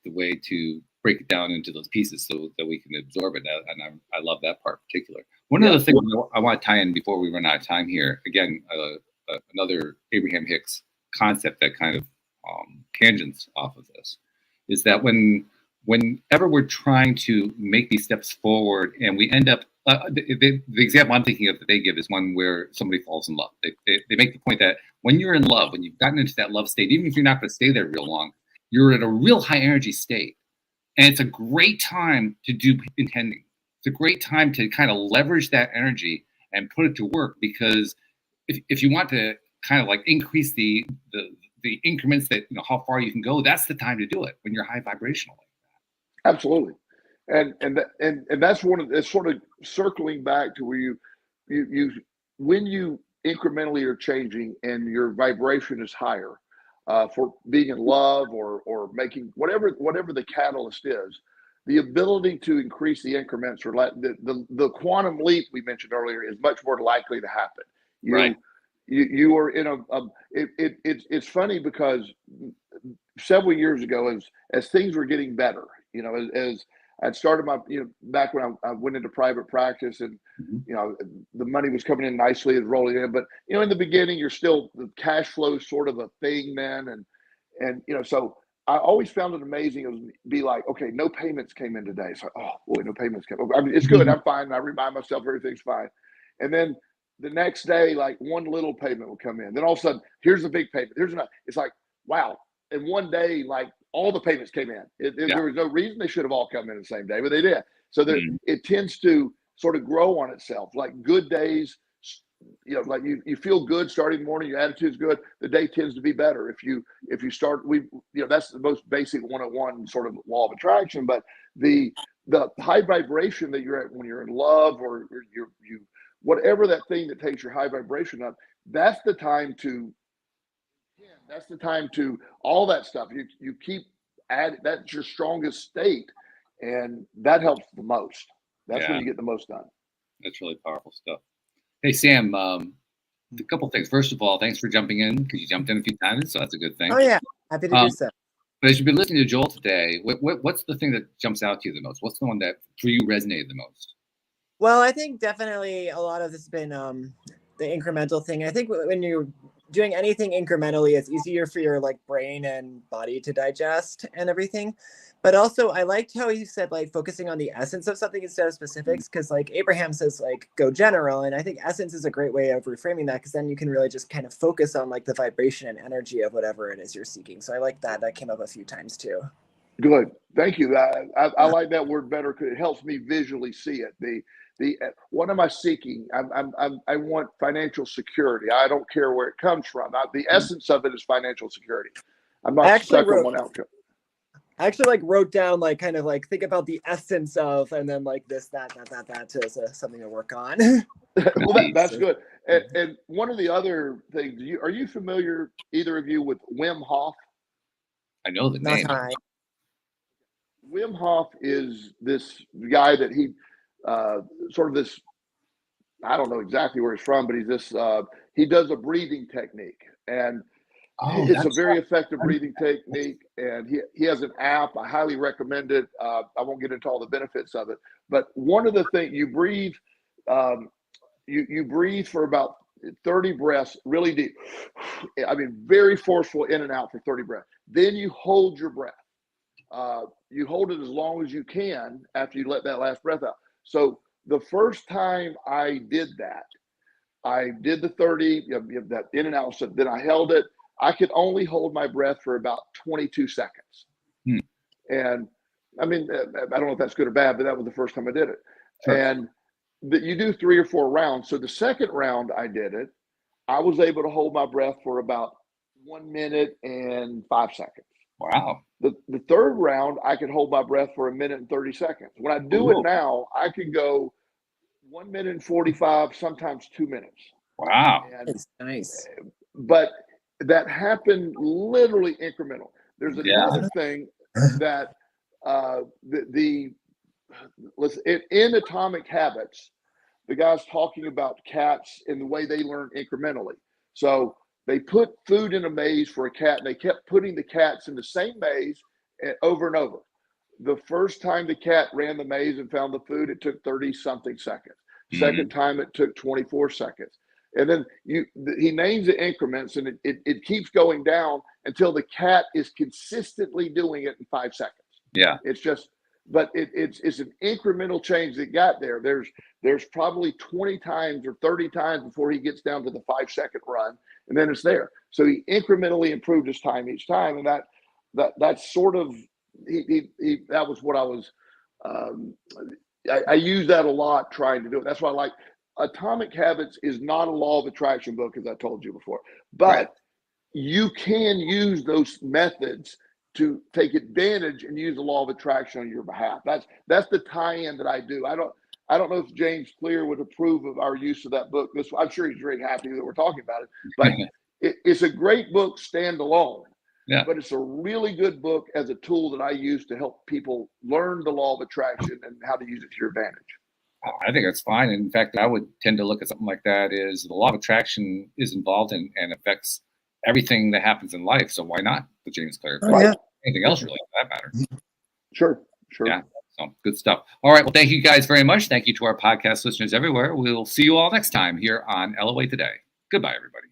the way to break it down into those pieces so that we can absorb it. And I love that part in particular. One other thing I want to tie in before we run out of time here, again, another Abraham Hicks concept that kind of tangents off of this, is that whenever we're trying to make these steps forward and we end up, the example I'm thinking of that they give is one where somebody falls in love. They make the point that when you're in love, when you've gotten into that love state, even if you're not going to stay there real long, you're at a real high energy state. And it's a great time to do intending. It's a great time to kind of leverage that energy and put it to work, because if you want to kind of like increase the increments that, how far you can go, that's the time to do it when you're high vibrational. Absolutely. And that's it's sort of circling back to where you when you incrementally are changing and your vibration is higher, for being in love or making whatever the catalyst is, the ability to increase the increments or the quantum leap we mentioned earlier is much more likely to happen. You are in it's funny because several years ago, as things were getting better, as I'd started my, back when I went into private practice, and, the money was coming in nicely and rolling in. But, in the beginning, the cash flow is sort of a thing then. And so I always found it amazing. It would be like, okay, no payments came in today. So, oh boy, no payments came. I mean, it's good. I'm fine. And I remind myself everything's fine. And then the next day, like one little payment will come in. Then all of a sudden, here's a big payment. Here's another. It's like, wow. And one day, like all the payments came in. There was no reason they should have all come in the same day, but they did. So it tends to sort of grow on itself. Like good days, like you feel good starting the morning, your attitude's good, the day tends to be better. If you start, that's the most basic 101 sort of law of attraction. But the high vibration that you're at when you're in love, or you whatever that thing that takes your high vibration up, that's the time to all that stuff. You keep adding. That's your strongest state, and that helps the most. That's when you get the most done. That's really powerful stuff. Hey, Sam, a couple things. First of all, thanks for jumping in, because you jumped in a few times, so that's a good thing. Oh yeah, happy to do so. But as you've been listening to Joel today, what's the thing that jumps out to you the most? What's the one that for you resonated the most? Well, I think definitely a lot of this has been the incremental thing. I think when you're doing anything incrementally, it's easier for your brain and body to digest and everything. But also, I liked how you said focusing on the essence of something instead of specifics, because Abraham says go general, and I think essence is a great way of reframing that, because then you can really just kind of focus on the vibration and energy of whatever it is you're seeking. So I like that. That came up a few times too. Good, thank you. I like that word better because it helps me visually see it. What am I seeking? I want financial security. I don't care where it comes from. The essence of it is financial security. I'm not stuck on one outcome. I actually wrote down think about the essence of, and then this, that to something to work on. Well, that's good. And one of the other things, are you familiar, either of you, with Wim Hof? I know the name. Wim Hof is this guy that he sort of this, I don't know exactly where he's from, but he's this, he does a breathing technique, and it's a very effective breathing technique. And he has an app. I highly recommend it. I won't get into all the benefits of it, but one of the things, you breathe, you breathe for about 30 breaths, really deep. I mean, very forceful in and out for 30 breaths. Then you hold your breath. You hold it as long as you can after you let that last breath out. So the first time I did that, I did the 30, that in and out. So then I held it. I could only hold my breath for about 22 seconds. And I mean, I don't know if that's good or bad, but that was the first time I did it. Sure. And you do 3 or 4 rounds. So the second round I did it, I was able to hold my breath for about 1 minute and 5 seconds. Wow. The third round, I could hold my breath for 1 minute and 30 seconds. When I do it now, I can go 1 minute and 45, sometimes 2 minutes. Wow. And, It's nice. but that happened literally incremental. There's another thing that listen, in Atomic Habits, the guy's talking about cats and the way they learn incrementally. So they put food in a maze for a cat, and they kept putting the cats in the same maze over and over. The first time the cat ran the maze and found the food, it took 30 something seconds. Second time, it took 24 seconds. And then he names the increments, and it keeps going down until the cat is consistently doing it in 5 seconds. Yeah. It's just, but it's an incremental change that got there. There's probably 20 times or 30 times before he gets down to the 5 second run, and then it's there. So he incrementally improved his time each time, and that's sort of that was what I was. I use that a lot trying to do it. That's why I like Atomic Habits is not a law of attraction book, as I told you before, but you can use those methods to take advantage and use the law of attraction on your behalf. That's the tie-in that I do. I don't know if James Clear would approve of our use of that book. I'm sure he's very happy that we're talking about it, but it's a great book standalone. Yeah. But it's a really good book as a tool that I use to help people learn the law of attraction and how to use it to your advantage. I think that's fine. In fact, I would tend to look at something like that is the law of attraction is involved in and affects everything that happens in life. So why not the James Clear? Anything else really for that matter. Sure. Yeah. So good stuff. All right. Well, thank you guys very much. Thank you to our podcast listeners everywhere. We'll see you all next time here on LOA Today. Goodbye, everybody.